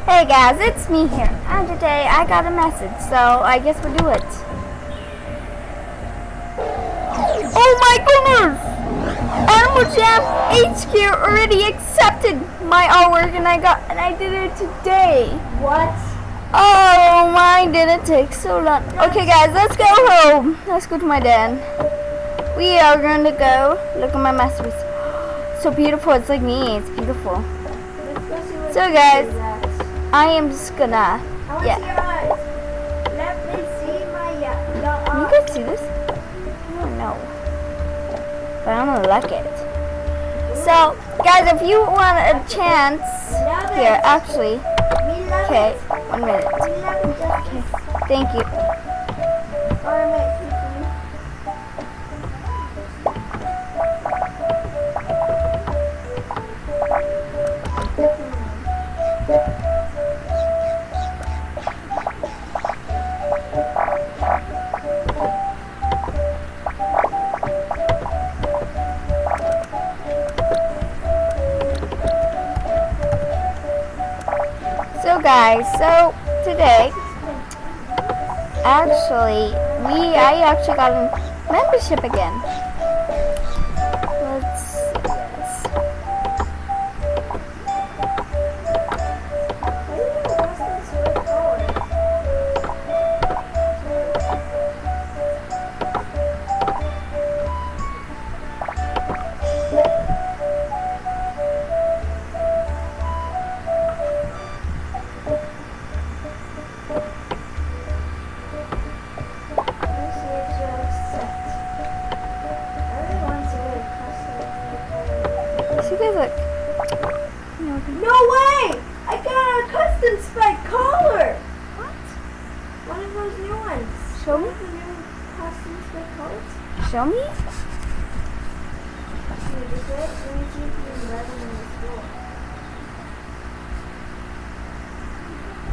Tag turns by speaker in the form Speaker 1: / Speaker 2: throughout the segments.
Speaker 1: Hey guys, it's me here, and today I got a message, so I guess we'll do it. Oh my goodness! Animal Jam HQ already accepted my artwork, and I did it today.
Speaker 2: What?
Speaker 1: Oh, mine didn't take so long. Okay guys, let's go home. Let's go to my den. We are going to go look at my masterpiece. So beautiful, it's like me, it's beautiful. So guys, I am just gonna,
Speaker 2: I want to see your eyes. Let me see my
Speaker 1: Can you guys see this? I don't know. But I'm gonna look at it. So, guys, if you want a chance, here, actually, okay, 1 minute. Okay, thank you. So guys, so today, actually, I actually got a membership again. Let's see this. So you guys look.
Speaker 2: No way! I got a custom spec collar! What? One of those new ones.
Speaker 1: Show me.
Speaker 2: One of the new custom spec collars.
Speaker 1: Show me.
Speaker 2: Let me see if you can wear them in the store.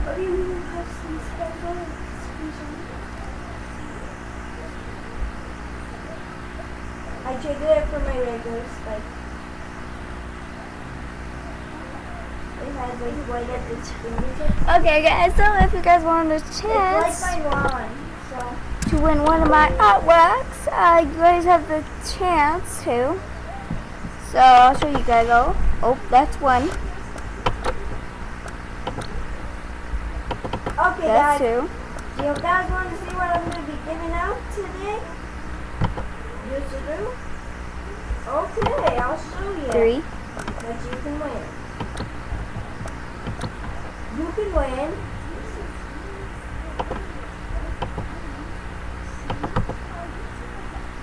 Speaker 2: What do you mean custom spec collars? I traded it for my regular spec. It has like white at its fingertips.
Speaker 1: Okay guys, so if you guys want a chance
Speaker 2: It's like my wand, so.
Speaker 1: to win one of my artworks, you guys have the chance to. So I'll show you guys all. Oh, that's one.
Speaker 2: Okay,
Speaker 1: That's
Speaker 2: guys.
Speaker 1: two.
Speaker 2: Do you guys want to see what I'm going to be giving out today? Yes, you do? Okay, I'll show you.
Speaker 1: Three.
Speaker 2: That you can win. You can win.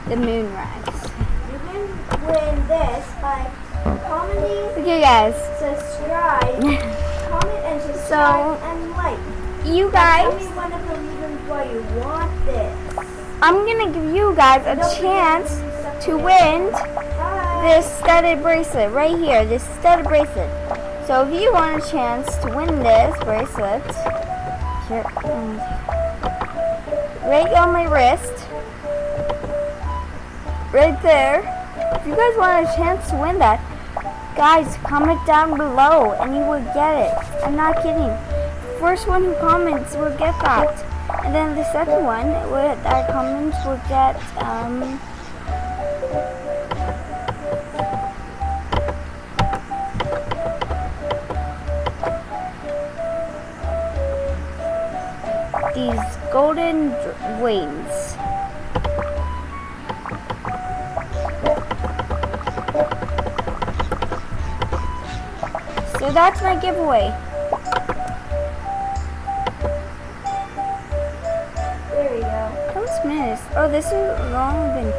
Speaker 1: The moonrise.
Speaker 2: You can win this by commenting,
Speaker 1: Okay guys,
Speaker 2: subscribe, comment and subscribe and like.
Speaker 1: you
Speaker 2: Tell
Speaker 1: guys,
Speaker 2: me one of the reasons why you want this.
Speaker 1: I'm gonna give you guys a chance to win
Speaker 2: Bye.
Speaker 1: this studded bracelet right here, this studded bracelet. So if you want a chance to win this bracelet, here, right on my wrist, right there. If you guys want a chance to win that, guys, comment down below and you will get it. I'm not kidding. First one who comments will get that. And then the second one that comments will get, these golden wings. So that's my giveaway.
Speaker 2: There we go.
Speaker 1: Those minutes. Oh, this is longer than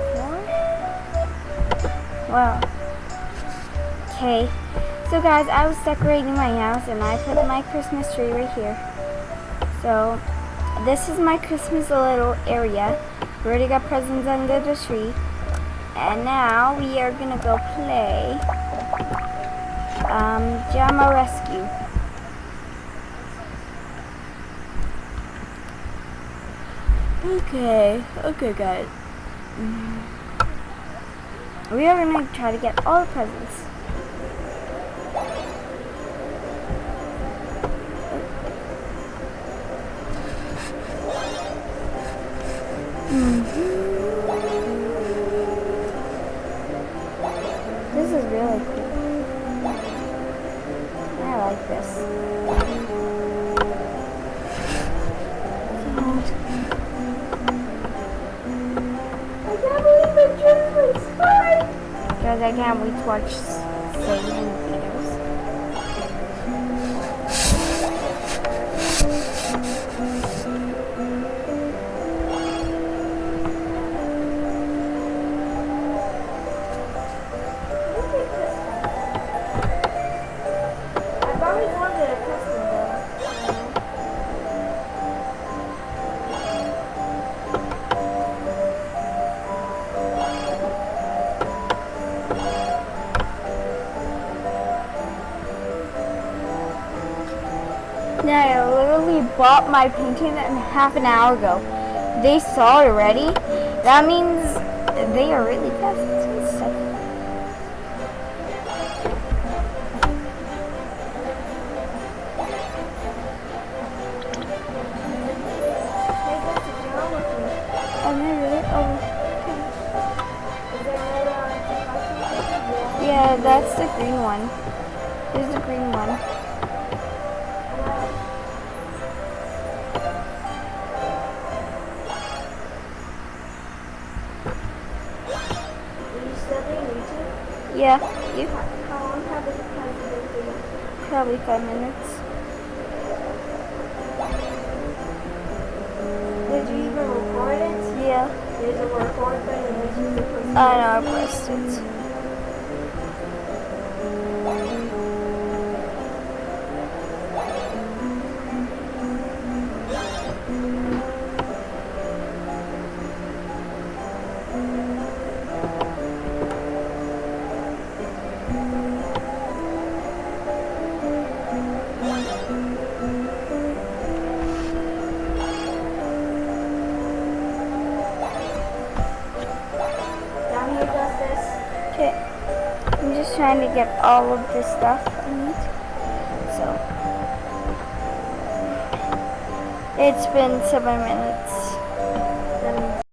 Speaker 1: 4? Wow. Okay. So guys, I was decorating my house and I put my Christmas tree right here. So this is my Christmas little area. We already got presents under the tree. And now we are gonna go play Jama Rescue. Okay guys. We are gonna try to get all the presents. because I can't wait to watch saving videos.
Speaker 2: I've always wanted a Christmas though.
Speaker 1: Yeah, I literally bought my painting half an hour ago. They saw it already. That means they are really fast and stuff.
Speaker 2: Hey, that's a girl with me.
Speaker 1: Oh, no, really? Oh,
Speaker 2: Is there another question?
Speaker 1: yeah, that's the green one. There's the green one.
Speaker 2: Are you studying YouTube?
Speaker 1: Yeah, you
Speaker 2: How long have it been for you?
Speaker 1: probably 5 minutes.
Speaker 2: Did you even record it?
Speaker 1: Yeah.
Speaker 2: There's a record button and then you can press
Speaker 1: I know, I pressed it.
Speaker 2: Down here does this.
Speaker 1: Okay. I'm just trying to get all of this stuff I need. So. It's been 7 minutes.